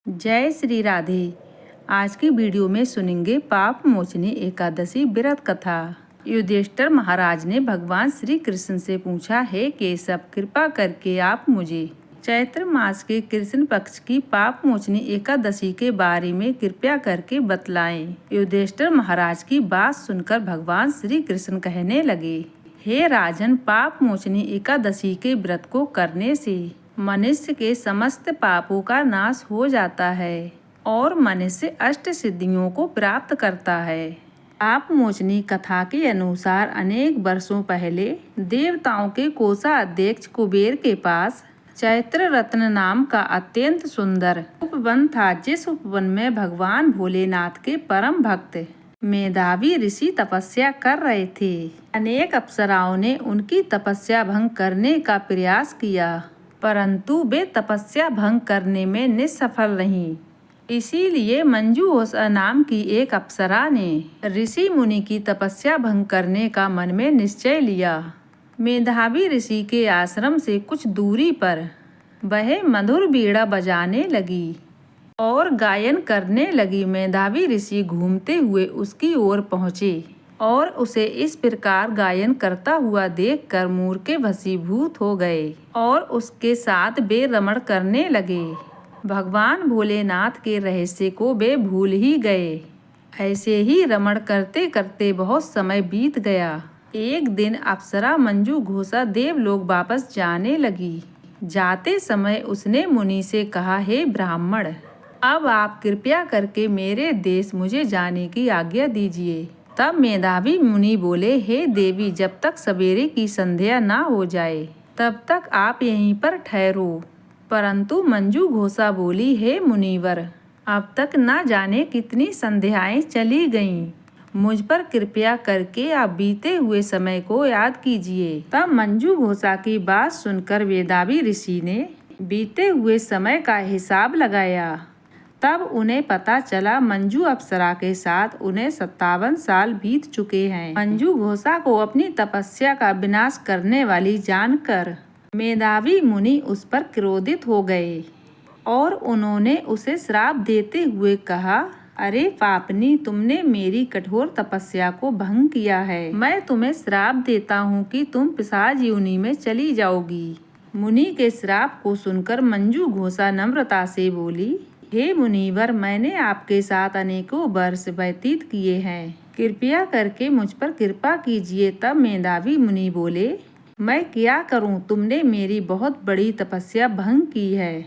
जय श्री राधे। आज की वीडियो में सुनेंगे पाप मोचनी एकादशी व्रत कथा। युधिष्ठिर महाराज ने भगवान श्री कृष्ण से पूछा, हे केशव, कृपा करके आप मुझे चैत्र मास के कृष्ण पक्ष की पाप मोचनी एकादशी के बारे में कृपया करके बतलाएं। युधिष्ठिर महाराज की बात सुनकर भगवान श्री कृष्ण कहने लगे, हे राजन, पाप मोचनी एकादशी के व्रत को करने से मनुष्य के समस्त पापों का नाश हो जाता है और मनुष्य अष्ट सिद्धियों को प्राप्त करता है। पाप मोचनी कथा के अनुसार अनेक वर्षों पहले देवताओं के कोषाध्यक्ष कुबेर के पास चैत्र रत्न नाम का अत्यंत सुंदर उपवन था, जिस उपवन में भगवान भोलेनाथ के परम भक्त मेधावी ऋषि तपस्या कर रहे थे। अनेक अप्सराओं ने उनकी तपस्या भंग करने का प्रयास किया, परंतु वे तपस्या भंग करने में निष्सफल रहीं। इसीलिए मंजूषा नाम की एक अप्सरा ने ऋषि मुनि की तपस्या भंग करने का मन में निश्चय लिया। मेधावी ऋषि के आश्रम से कुछ दूरी पर वह मधुर बीड़ा बजाने लगी और गायन करने लगी। मेधावी ऋषि घूमते हुए उसकी ओर पहुँचे और उसे इस प्रकार गायन करता हुआ देखकर मूर्ख के वशीभूत हो गए और उसके साथ वे रमण करने लगे। भगवान भोलेनाथ के रहस्य को वे भूल ही गए। ऐसे ही रमण करते करते बहुत समय बीत गया। एक दिन अप्सरा मंजूषा देवलोक वापस जाने लगी। जाते समय उसने मुनि से कहा, हे ब्राह्मण, अब आप कृपया करके मेरे देश मुझे जाने की आज्ञा दीजिए। तब मेधावी मुनि बोले, हे देवी, जब तक सवेरे की संध्या ना हो जाए तब तक आप यहीं पर ठहरो। परंतु मंजूषा बोली, हे मुनिवर, अब तक ना जाने कितनी संध्याएं चली गईं। मुझ पर कृपया करके आप बीते हुए समय को याद कीजिए। तब मंजूषा की बात सुनकर मेधावी ऋषि ने बीते हुए समय का हिसाब लगाया। तब उन्हें पता चला मंजू अप्सरा के साथ उन्हें 57 साल बीत चुके हैं। मंजूषा को अपनी तपस्या का विनाश करने वाली जानकर मेधावी मुनि उस पर क्रोधित हो गए और उन्होंने उसे श्राप देते हुए कहा, अरे पापनी, तुमने मेरी कठोर तपस्या को भंग किया है। मैं तुम्हें श्राप देता हूँ कि तुम पिशाच योनि में चली जाओगी। मुनि के श्राप को सुनकर मंजूषा नम्रता से बोली, हे मुनिवर, मैंने आपके साथ अनेकों वर्ष व्यतीत किए हैं, कृपया करके मुझ पर कृपा कीजिए। तब मेधावी मुनि बोले, मैं क्या करूं, तुमने मेरी बहुत बड़ी तपस्या भंग की है।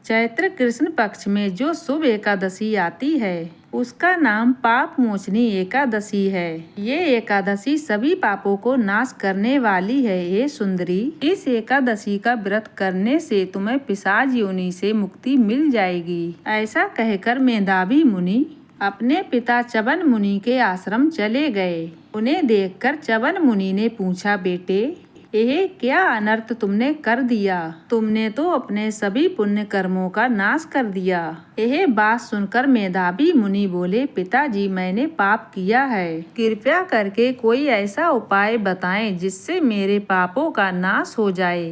चैत्र कृष्ण पक्ष में जो शुभ एकादशी आती है उसका नाम पाप मोचनी एकादशी है। ये एकादशी सभी पापों को नाश करने वाली है। हे सुंदरी, इस एकादशी का व्रत करने से तुम्हें पिशाच योनि से मुक्ति मिल जाएगी। ऐसा कहकर मेधावी मुनि अपने पिता च्यवन मुनि के आश्रम चले गए। उन्हें देखकर च्यवन मुनि ने पूछा, बेटे, यह क्या अनर्थ तुमने कर दिया? तुमने तो अपने सभी पुण्य कर्मों का नाश कर दिया। यह बात सुनकर मेधावी मुनि बोले, पिताजी, मैंने पाप किया है, कृपया करके कोई ऐसा उपाय बताएं जिससे मेरे पापों का नाश हो जाए।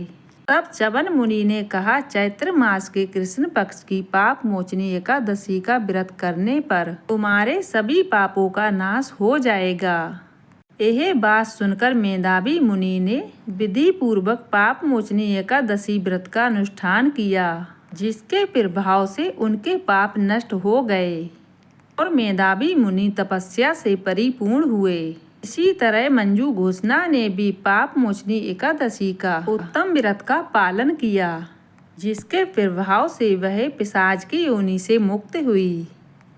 तब च्यवन मुनि ने कहा, चैत्र मास के कृष्ण पक्ष की पाप मोचनी एकादशी का व्रत करने पर तुम्हारे सभी पापों का नाश हो जाएगा। यह बात सुनकर मेधावी मुनि ने विधि पूर्वक पाप मोचनी एकादशी व्रत का अनुष्ठान किया, जिसके प्रभाव से उनके पाप नष्ट हो गए और मेधावी मुनि तपस्या से परिपूर्ण हुए। इसी तरह मंजूषा ने भी पाप मोचनी एकादशी का उत्तम व्रत का पालन किया, जिसके प्रभाव से वह पिशाच की योनि से मुक्त हुई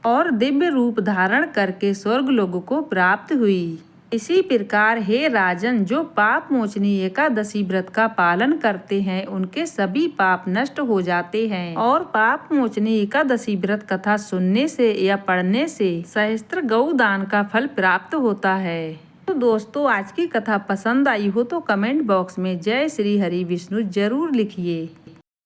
और दिव्य रूप धारण करके स्वर्गलोक को प्राप्त हुई। इसी प्रकार हे राजन, जो पाप मोचनी एकादशी व्रत का पालन करते हैं उनके सभी पाप नष्ट हो जाते हैं और पाप मोचनी एकादशी व्रत कथा सुनने से या पढ़ने से सहस्त्र गौदान का फल प्राप्त होता है। तो दोस्तों, आज की कथा पसंद आई हो तो कमेंट बॉक्स में जय श्री हरि विष्णु जरूर लिखिए।